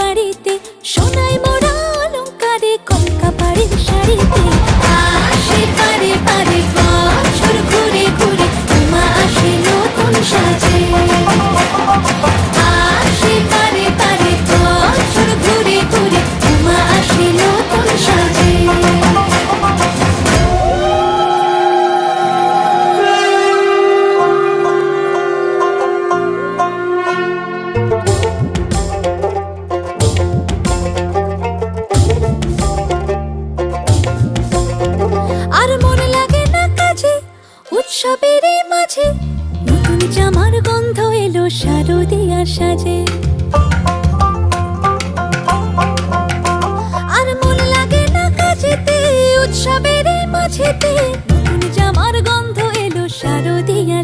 বাড়িতে, সোনায় মোড়া অলংকারে কলকা বাড়ির শাড়িতে। আসে পারে পারে বছর ঘুরে ঘুরে, উমা আসে নতুন সাজে। আসে পারে পারে বছর ঘুরে ঘুরে, উমা আসে নতুন সাজে। আর মন লাগে না কাজে, উৎসবের মাঝে নতুন জামার গন্ধ এলো শারদিয়ার সাজে। আর মন লাগে না কাজেতে, উৎসবের মাঝেতে